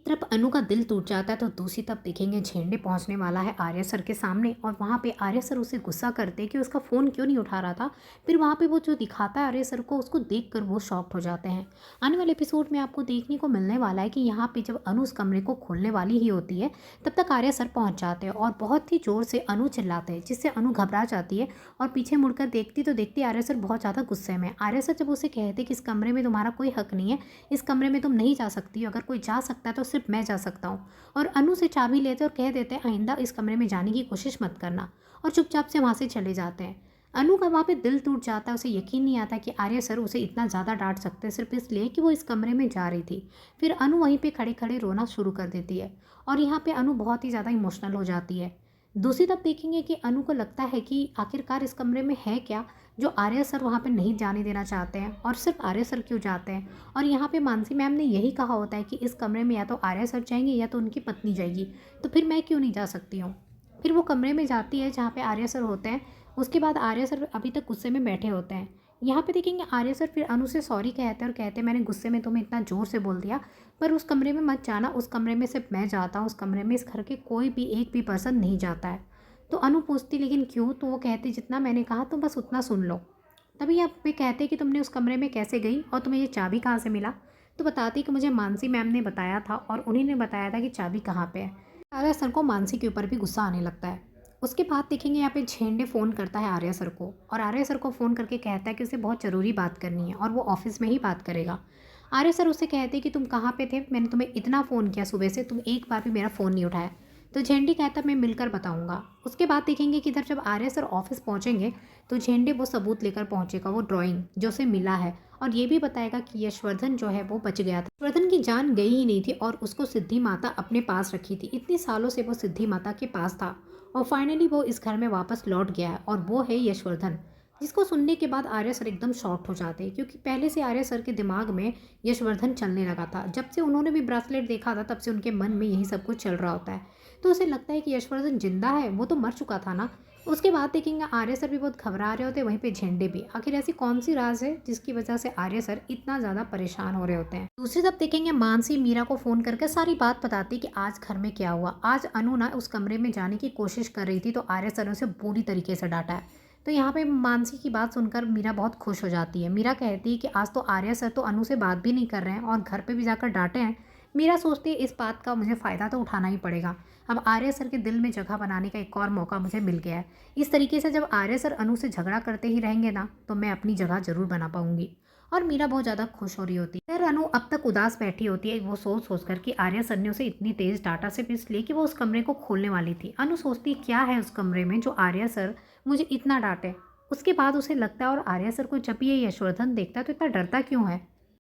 तरफ अनु का दिल टूट जाता है तो दूसरी तरफ देखेंगे झेंडे पहुंचने वाला है आर्य सर के सामने और वहां पे आर्य सर उसे गुस्सा करते हैं कि उसका फ़ोन क्यों नहीं उठा रहा था। फिर वहां पे वो जो दिखाता है आर्य सर को, उसको देखकर वो शॉक्ड हो जाते हैं। आने वाले एपिसोड में आपको देखने को मिलने वाला है कि यहाँ पे जब अनु उस कमरे को खोलने वाली ही होती है तब तक आर्य सर पहुंच जाते हैं और बहुत ही जोर से अनु चिल्लाते हैं, जिससे अनु घबरा जाती है और पीछे मुड़कर देखती तो देखती आर्य सर बहुत ज़्यादा गुस्से में। आर्य सर जब उसे कहते कि इस कमरे में तुम्हारा कोई हक नहीं है, इस कमरे में तुम नहीं जा सकती हो, अगर कोई जा सकता है तो सिर्फ मैं जा सकता हूँ, और अनु से चाबी लेते और कह देते हैं आइंदा इस कमरे में जाने की कोशिश मत करना, और चुपचाप से वहाँ से चले जाते हैं। अनु का वहाँ पे दिल टूट जाता है, उसे यकीन नहीं आता कि आर्य सर उसे इतना ज़्यादा डांट सकते हैं सिर्फ इसलिए कि वो इस कमरे में जा रही थी। फिर अनु वहीं पे खड़े खड़े रोना शुरू कर देती है और यहाँ पे अनु बहुत ही ज़्यादा इमोशनल हो जाती है। दूसरी तरफ देखेंगे कि अनु को लगता है कि आखिरकार इस कमरे में है क्या जो आर्य सर वहाँ पे नहीं जाने देना चाहते हैं, और सिर्फ आर्य सर क्यों जाते हैं। और यहाँ पे मानसी मैम ने यही कहा होता है कि इस कमरे में या तो आर्य सर जाएंगे या तो उनकी पत्नी जाएगी, तो फिर मैं क्यों नहीं जा सकती हूँ। फिर वो कमरे में जाती है जहाँ पे आर्य सर होते हैं। उसके बाद आर्य सर अभी तक गुस्से में बैठे होते हैं। यहाँ पे देखेंगे आर्य सर फिर अनु से सॉरी कहते हैं और कहते हैं मैंने गुस्से में तुम्हें इतना ज़ोर से बोल दिया, पर उस कमरे में मत जाना, उस कमरे में सिर्फ मैं जाता हूँ, उस कमरे में इस घर के कोई भी एक भी पर्सन नहीं जाता है। तो अनु पूछती लेकिन क्यों, तो वो कहती जितना मैंने कहा तुम बस उतना सुन लो। तभी आप वे कहते कि तुमने उस कमरे में कैसे गई और तुम्हें ये चाबी कहाँ से मिला। तो बताती कि मुझे मानसी मैम ने बताया था और उन्हीं ने बताया था कि चाबी कहाँ पे है। आर्या सर को मानसी के ऊपर भी गुस्सा आने लगता है। उसके बाद देखेंगे यहाँ पे झेंडे फ़ोन करता है आर्या सर को और आर्या सर को फ़ोन करके कहता है कि उसे बहुत ज़रूरी बात करनी है और वो ऑफिस में ही बात करेगा। आर्या सर उससे कहते कि तुम कहाँ पे थे, मैंने तुम्हें इतना फ़ोन किया सुबह से, तुम एक बार भी मेरा फ़ोन नहीं उठाया। तो झेंडी कहता मैं मिलकर बताऊंगा। उसके बाद देखेंगे कि इधर जब आर्य सर ऑफिस पहुंचेंगे तो झेंडे वो सबूत लेकर पहुंचेगा, वो ड्राइंग जो उसे मिला है, और ये भी बताएगा कि यशवर्धन जो है वो बच गया था। यशवर्धन की जान गई ही नहीं थी और उसको सिद्धि माता अपने पास रखी थी, इतने सालों से वो सिद्धि माता के पास था और फाइनली वो इस घर में वापस लौट गया है और वो है यशवर्धन। जिसको सुनने के बाद आर्य सर एकदम शॉक्ड हो जाते हैं, क्योंकि पहले से आर्य सर के दिमाग में यशवर्धन चलने लगा था। जब से उन्होंने भी ब्रेसलेट देखा था तब से उनके मन में यही सब कुछ चल रहा होता है। तो उसे लगता है कि यशवर्धन जिंदा है, वो तो मर चुका था ना। उसके बाद देखेंगे आर्य सर भी बहुत घबरा रहे होते हैं, वहीं पे झेंडे भी। आखिर ऐसी कौन सी राज है जिसकी वजह से आर्य सर इतना ज़्यादा परेशान हो रहे होते हैं। दूसरी तरफ देखेंगे मानसी मीरा को फ़ोन करके सारी बात बताती कि आज घर में क्या हुआ। आज अनु ना उस कमरे में जाने की कोशिश कर रही थी तो आर्य सर ने उसे बुरी तरीके से डांटा है। तो यहाँ पे मानसी की बात सुनकर मीरा बहुत खुश हो जाती है। मीरा कहती है कि आज तो आर्य सर तो अनु से बात भी नहीं कर रहे हैं और घर पे भी जाकर डांटे हैं। मीरा सोचती है इस बात का मुझे फ़ायदा तो उठाना ही पड़ेगा। अब आर्य सर के दिल में जगह बनाने का एक और मौका मुझे मिल गया है। इस तरीके से जब आर्य सर अनु से झगड़ा करते ही रहेंगे ना तो मैं अपनी जगह ज़रूर बना पाऊंगी। और मीरा बहुत ज़्यादा खुश हो रही होती है। फिर अनु अब तक उदास बैठी होती है, वो सोच सोच कर कि आर्य सर ने उसे इतनी तेज़ डांटा सिर्फ इसलिए कि वो उस कमरे को खोलने वाली थी। अनु सोचती क्या है उस कमरे में जो आर्य सर मुझे इतना डांटे। उसके बाद उसे लगता है और आर्य सर को जब ये यशवर्धन देखता है तो इतना डरता क्यों है।